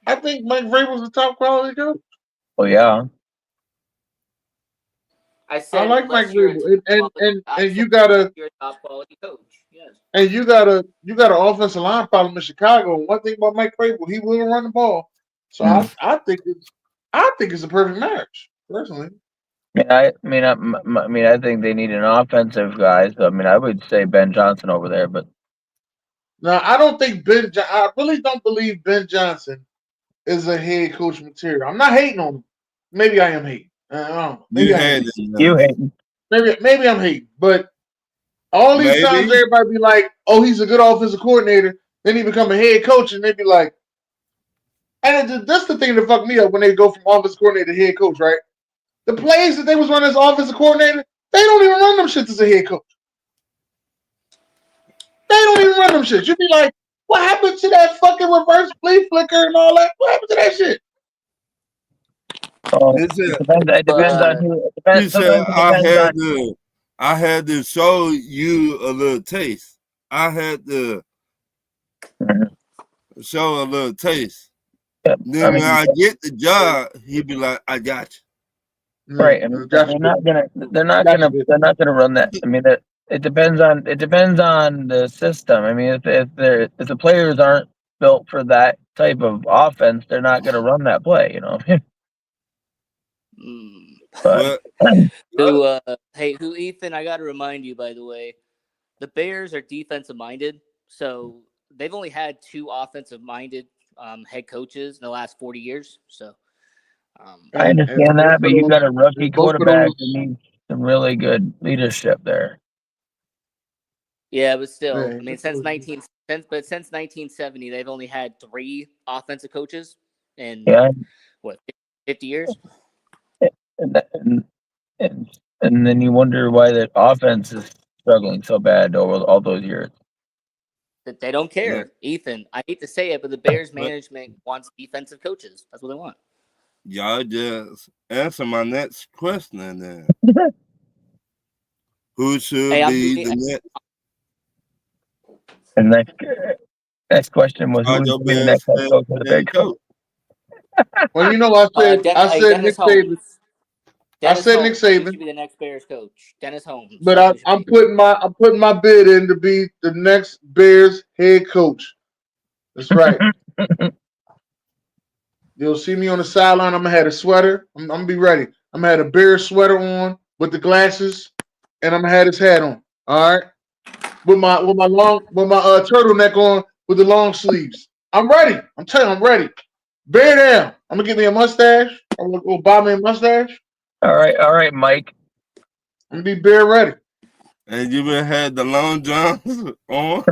I think Mike Vrabel's a top quality coach. well, yeah. I I said like Mike unless you're a top Vrabel, quality. I and said you gotta you're a top quality coach. Yes. and you got an offensive line problem in Chicago. And one thing about Mike Vrabel, he will run the ball. So Mm. I think it's a perfect match, personally. I think they need an offensive guy. So I mean, I would say Ben Johnson over there, but Now I don't think I really don't believe Ben Johnson is a head coach material. I'm not hating on him. Maybe I am hating. I don't know. you Maybe I am had hating. it. you hate. Maybe I'm hating. But all these times Maybe. everybody be like, "Oh, he's a good offensive coordinator." Then he become a head coach, and they be like, and that's the thing that fucked me up when they go from offensive coordinator to head coach, right? The plays that they was running as offensive coordinator, they don't even run them shits as a head coach. They don't even run them shit. You be like, what happened to that fucking reverse flea flicker and all that? What happened to that shit? Oh, He it said, depends. It depends on who. It he depends. said Sometimes it depends on. I had to show you a little taste. I had to Mhm. show a little taste. Yeah, I Then when mean, I get the job, he'd be like, I got you. right. I mean, Got they're you. not gonna. They're not Got gonna. you. They're not gonna run that. I mean, it depends on. It depends on the system. I mean, if the players aren't built for that type of offense, they're not gonna run that play. You know. Mm. But But Who Ethan? I got to remind you, by the way, the Bears are defensive minded, so they've only had two offensive minded head coaches in the last 40 years. So, I And understand both that, of but you those, got a rookie and both of quarterback those, that needs some really good leadership there. yeah, but still, yeah, I mean, since 1970, they've only had three offensive coaches in Yeah, what 50 years. and that- and, and then you wonder why the offense is struggling so bad over all those years. That they don't look, care, Ethan. I hate to say it, but the Bears but management wants defensive coaches. That's what they want. y'all just answer my next question then. Who should Hey, I'm be moving. the next And next question was who was Chicago going to be the Bears next head coach of the head Big coach? well, you know, I said Nick Dennis Saban. Holmes. I Dennis said Nick Holmes. He Saban, should be the next Bears coach. Dennis Holmes. but That's who should I'm be. putting my bid in to be the next Bears head coach. That's right. You'll see me on the sideline. I'm gonna have a sweater. I'm gonna be ready. I'm gonna have a Bears sweater on with the glasses, and I'm gonna have his hat on. All right, with my turtleneck on with the long sleeves. I'm ready. I'm telling you, I'm ready. Bear down. I'm gonna get me a mustache. I'm gonna go buy me a mustache. all right, Mike. I'm gonna be bear ready. And you been had the long johns on? Oh,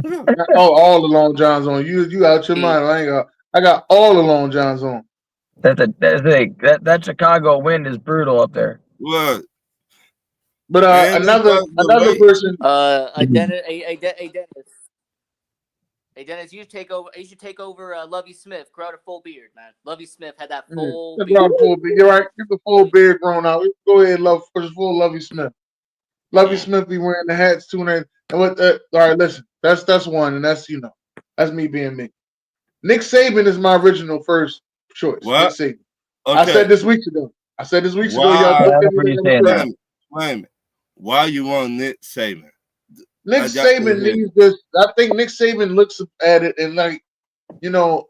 all the long johns on. You out your mind. I got all the long johns on. That Chicago wind is brutal up there. What? But And it's about the another lake. person. Dennis. Dennis. Hey, Dennis, you take over. You should take over. Lovey Smith. Grow out a full beard, man. Lovey Smith had that full That's beard. right, full beard. You're right. Get the full beard grown out. Go ahead, push full Lovey Smith. Lovey Smith be wearing the hats too. And what? All right, listen. That's one, and that's that's me being me. Nick Saban is my original first choice. Nick What? Saban. I Okay. said this weeks ago. Y'all Why? took Yeah, I everything remember you on the saying first. that. Explain me. Why you want Nick Saban? Nick I got to Saban hear. needs this. I think Nick Saban looks at it and like,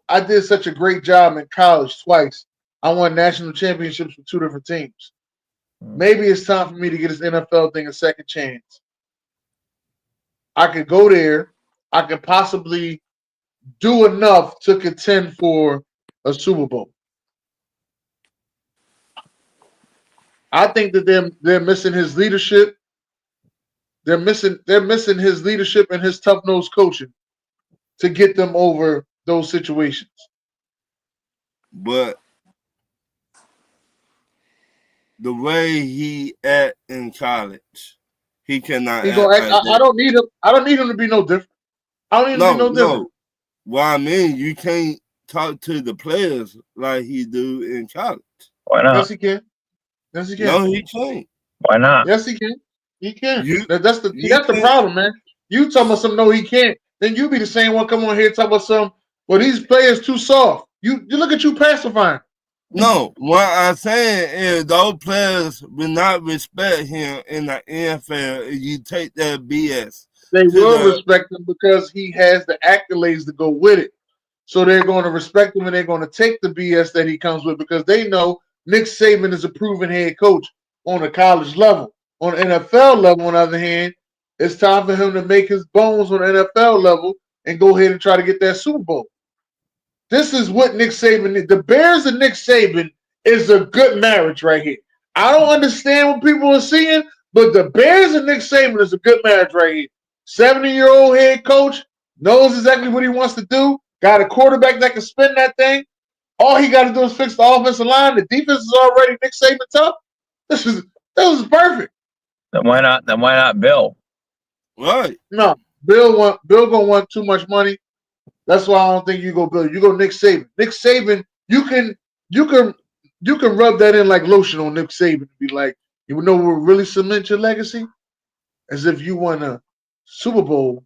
I did such a great job in college twice. I won national championships with two different teams. Maybe it's time for me to get this NFL thing a second chance. I could go there. I could possibly do enough to contend for a Super Bowl. I think that they're missing his leadership. They're missing his leadership and his tough nosed coaching to get them over those situations. But the way he act in college, he cannot He act gonna act. like I that. don't need him. I don't need him to be no different. I don't need him to be no different. No. Well, I mean, you can't talk to the players like he do in college. Why not? Yes, he can. Yes, he can. No, he can't. Why not? Yes, he can. He can. You That's the can't. problem, man. You talking about some no, he can't. Then you be the same one come on here talking about some. Well, these players too soft. You look at you pacifying. No, what I'm saying is those players will not respect him in the NFL if you take that BS. They will respect him because he has the accolades to go with it. So they're going to respect him and they're going to take the BS that he comes with because they know Nick Saban is a proven head coach on a college level. On NFL level, on the other hand, it's time for him to make his bones on NFL level and go ahead and try to get that Super Bowl. This is what Nick Saban is. The Bears and Nick Saban is a good marriage right here. I don't understand what people are seeing, but the Bears and Nick Saban is a good marriage right here. 70-year-old head coach, knows exactly what he wants to do, got a quarterback that can spin that thing. All he got to do is fix the offensive line. The defense is already Nick Saban tough. This is perfect. Then why not? Then why not Bill? Right. No, Bill gonna want too much money. That's why I don't think you go Bill. You go Nick Saban. Nick Saban, you can rub that in like lotion on Nick Saban. Be like, you know what will really cement your legacy? As if you won a Super Bowl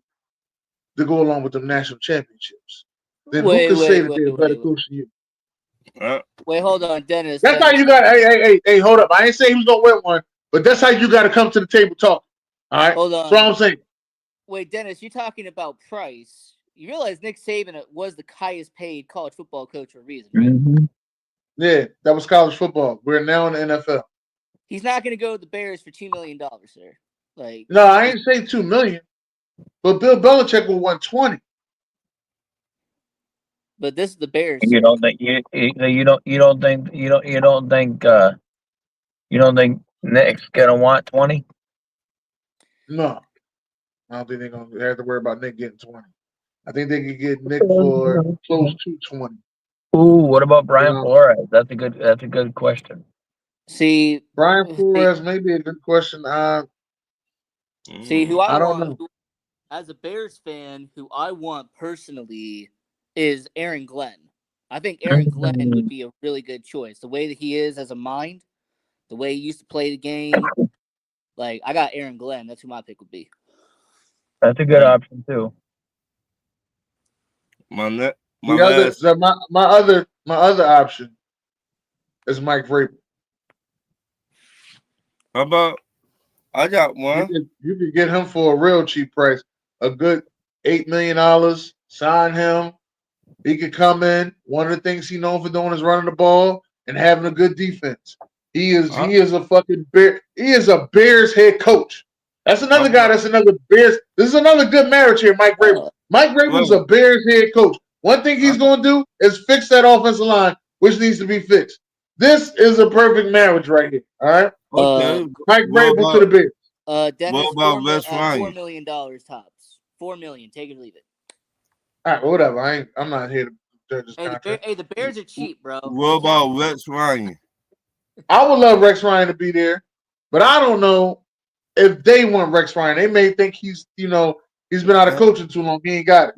to go along with the national championships. Then who could say that they're a better coach than you? Wait, hold on, Dennis. That's how you got. Hey, hold up. I ain't saying he was gonna win one, but that's how you got to come to the table talking. All right. Hold on. That's what I'm saying. Wait, Dennis, you're talking about price. You realize Nick Saban was the highest paid college football coach for a reason, right? Mm-hmm. Yeah, that was college football. We're now in the NFL. He's not going to go to the Bears for $2 million, sir. Like, no, I ain't say $2 million, but Bill Belichick will won 20. But this is the Bears. You don't think Nick's gonna want 20? No, I don't think they're gonna have to worry about Nick getting 20. I think they could get Nick for close to 20. Ooh, what about Brian Flores? That's a good question. See, Brian Flores may be a good question. See, who I don't want know. as a Bears fan, who I want personally is Aaron Glenn. I think Aaron Glenn would be a really good choice. The way that he is as a mind, the way he used to play the game. Like, I got Aaron Glenn. That's who my pick would be. That's a good option too. My other option is Mike Vrabel. How about I got one? You could get him for a real cheap price, a good $8 million. Sign him. He could come in. One of the things he's known for doing is running the ball and having a good defense. He is a fucking Bear. He is a Bears head coach. That's another guy. That's another Bears. This is another good marriage here, Mike Vrabel. Mike Vrabel's a Bears head coach. One thing he's going to do is fix that offensive line, which needs to be fixed. This is a perfect marriage right here. All right. Okay. Mike Vrabel to the Bears. Dennis, what about Wes Ryan? $4 million tops. $4 million. Take it or leave it. All right, whatever. I'm not here to judge this contract. The Bears are cheap, bro. What about Rex Ryan? I would love Rex Ryan to be there, but I don't know if they want Rex Ryan. They may think he's been out of coaching too long. He ain't got it.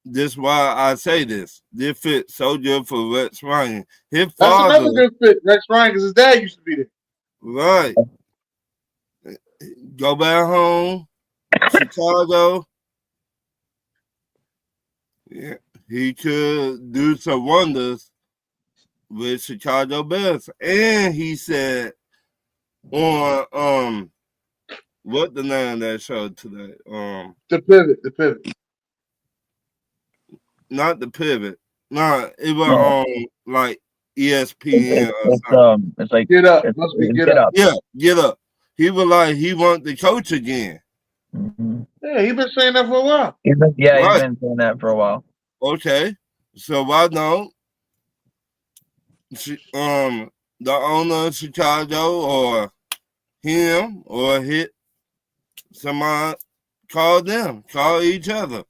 This why I say this. This fit so good for Rex Ryan. His That's father, another good fit, Rex Ryan, because his dad used to be there. right. Go back home, Chicago. Yeah, he could do some wonders with Chicago Bears. And he said on what the name of that show today? The Pivot. Not the Pivot. No, it was on like ESPN or something. It's like Get Up. Must be Get Up. Yeah, Get Up. He was like he wanted to coach again. Mm-hmm. Yeah, he's been saying that for a while. He's been saying that for a while. Okay, so why don't the owner of Chicago or him or hit somebody call each other?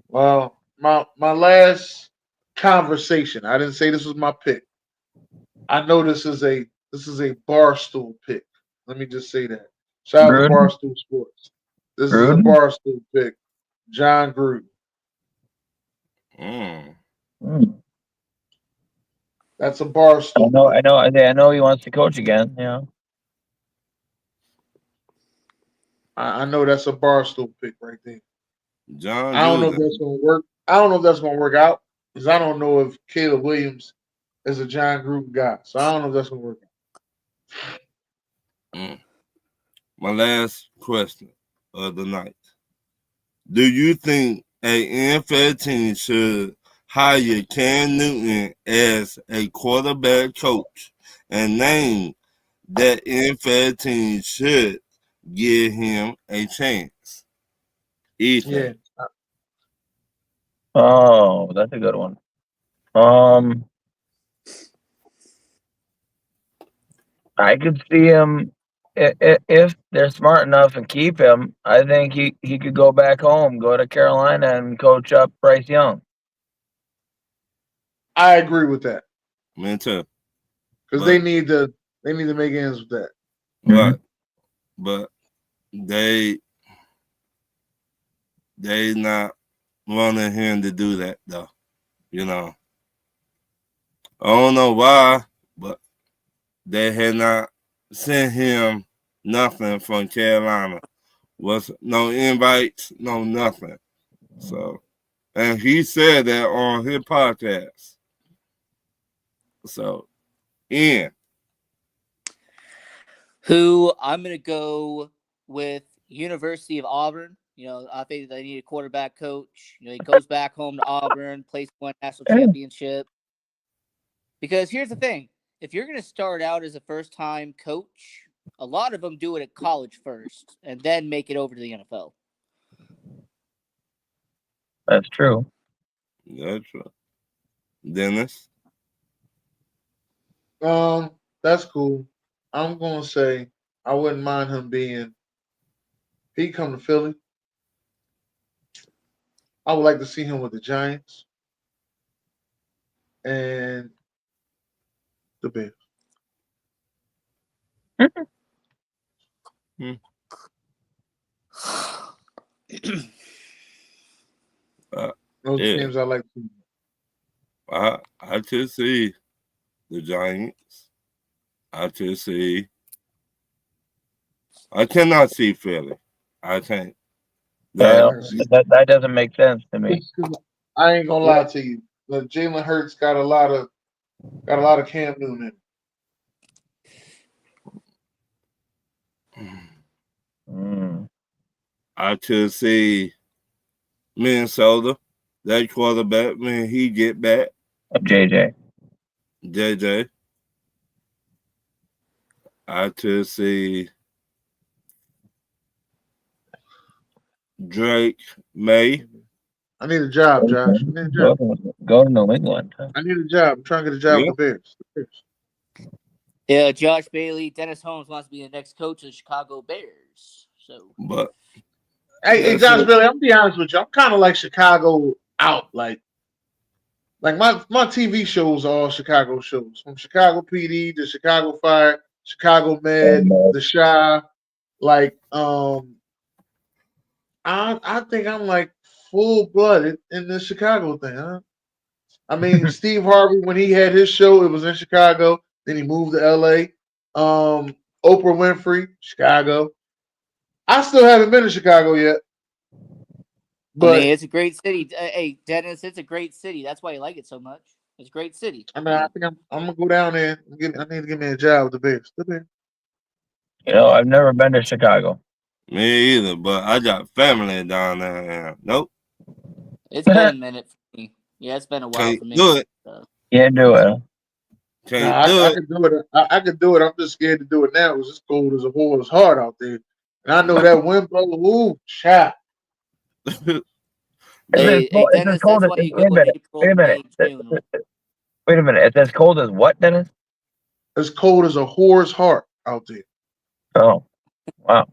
Well, my last conversation, I didn't say this was my pick. I know this is a This is a Barstool pick. Let me just say that. Shout out to Gruden. Barstool Sports. This is a Gruden? Barstool pick. John Gruden. Mm. That's a Barstool pick. I know he wants to coach again. Yeah. I know that's a Barstool pick right there. John I don't know if Gruden. that's going to work. I don't know if that's going to work out because I don't know if Caleb Williams is a John Gruden guy. So I don't know if that's going to work out. My last question of the night. Do you think an NFL team should hire Cam Newton as a quarterback coach and name that NFL team should give him a chance? Ethan. Yeah. Oh, that's a good one. I could see him if they're smart enough and keep him. I think he could go back home, go to Carolina, and coach up Bryce Young. I agree with that Me too. because they need to make ends with that. Right. But they not wanting him to do that though. You know. I don't know why, but they had not sent him nothing from Carolina. Was no invites, no nothing. So, and he said that on his podcast. So, Ian. Who I'm going to go with University of Auburn. You know, I think they need a quarterback coach. You know, he goes back home to Auburn, plays one national championship. Because here's the thing. If you're going to start out as a first-time coach, a lot of them do it at college first and then make it over to the NFL. That's true. That's true. Dennis? That's cool. I'm going to say I wouldn't mind him being – he come to Philly. I would like to see him with the Giants and the Bears. Those teams I like to see. I could see the Giants. I could see. I cannot see Philly. I can't. That doesn't make sense to me. I ain't gonna lie to you. Jalen Hurts got a lot of Cam Newton in it. I could see Minnesota. That quarterback when he get back. JJ. I could see Drake May. I need a job, Josh. I need a job. Go to New England. I need a job. I'm trying to get a job with the Bears. Yeah, Josh Bailey, Dennis Holmes wants to be the next coach of the Chicago Bears. So, but hey, Josh Bailey, I'm gonna be honest with you. I'm kind of like Chicago out. Like my TV shows are all Chicago shows, from Chicago PD to Chicago Fire, Chicago Med, The Chi. Like, I think I'm like full-blooded in the Chicago thing, huh? I mean, Steve Harvey, when he had his show, it was in Chicago. Then he moved to LA. Oprah Winfrey, Chicago. I still haven't been to Chicago yet. But I mean, it's a great city. Hey, Dennis, it's a great city. That's why you like it so much. It's a great city. I mean, I think I'm gonna go down there. I need to get me a job with the Bears. You know, I've never been to Chicago. Me either, but I got family down there. Nope. It's been a minute for me. Yeah, it's been a while for me. Do it. Can't do it. I could do it. I could do it. I'm just scared to do it now. It was as cold as a horse heart out there, and I know that wind blow. Ooh, chat. Wait a minute. It's as cold as what, Dennis? As cold as a whore's heart out there. Oh, wow.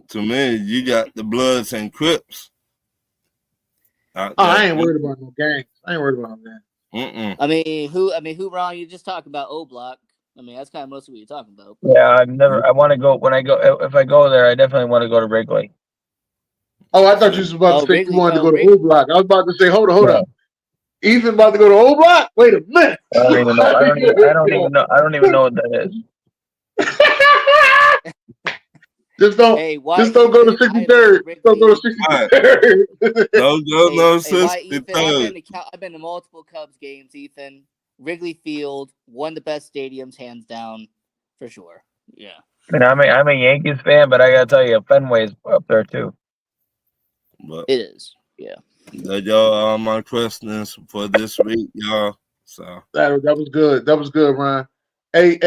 To me, you got the Bloods and Crips. I ain't worried about no gangs. I ain't worried about no gangs. I mean, who wrong? You just talk about O Block. I mean, that's kind of mostly what you're talking about. Yeah, I want to go when I go. If I go there, I definitely want to go to Wrigley. Oh, I thought you was about to say Wrigley. you wanted to go to Wrigley. O Block. I was about to say, hold Yeah. up. Ethan about to go to O Block? Wait a minute. I don't even know. I don't even know what that is. Just don't go to 63rd. Don't go to 63rd. Don't go no Why, Ethan? 63rd. I've been to multiple Cubs games, Ethan. Wrigley Field, one of the best stadiums, hands down, for sure. Yeah. I mean, I'm a Yankees fan, but I gotta tell you, Fenway's up there too. But it is. Yeah. that y'all are my questions for this week, y'all. So that was good. That was good, Ryan. Hey,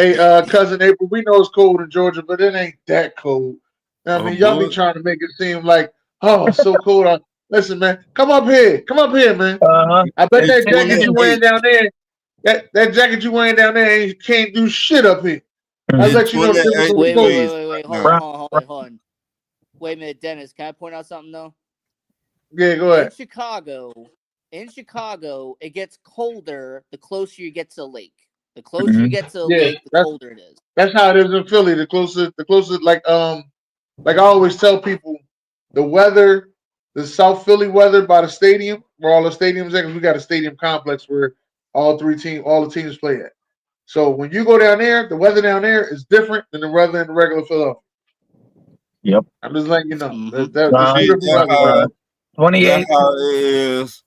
cousin April, we know it's cold in Georgia, but it ain't that cold. I mean, y'all be trying to make it seem like, oh, it's so cold. Listen, man, come up here, man. Uh-huh. I bet that jacket you wearing down there, that jacket you wearing down there can't do shit up here. I'll let you know. Wait. Hold on. Wait a minute, Dennis. Can I point out something though? Yeah, go ahead. In Chicago, it gets colder the closer you get to the lake. The closer you get to the lake, the colder it is. That's how it is in Philly. The closer, like I always tell people, the weather, the South Philly weather by the stadium, where all the stadiums are, because we got a stadium complex where all the teams play at. So when you go down there, the weather down there is different than the weather in the regular Philadelphia. Yep. I'm just letting you know. Mm-hmm. That's 28. That's how it is.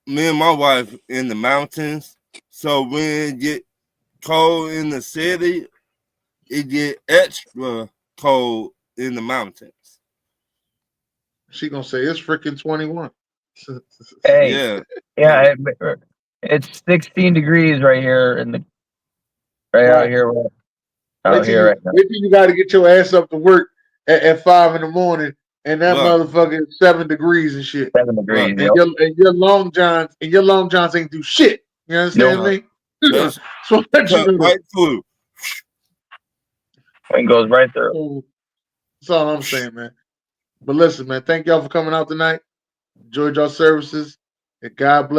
Me and my wife in the mountains. So when it get cold in the city, it get extra cold in the mountains. She gonna say it's freaking 21. Hey, yeah, it's 16 degrees right here out here. Out here right now. Wait till you got to get your ass up to work at 5 in the morning, and that motherfucker is 7 degrees and shit. 7 degrees. And your long johns ain't do shit. You understand me? So right through. It goes right through. That's all I'm saying, man. But listen, man, thank y'all for coming out tonight. Enjoyed y'all services, and God bless.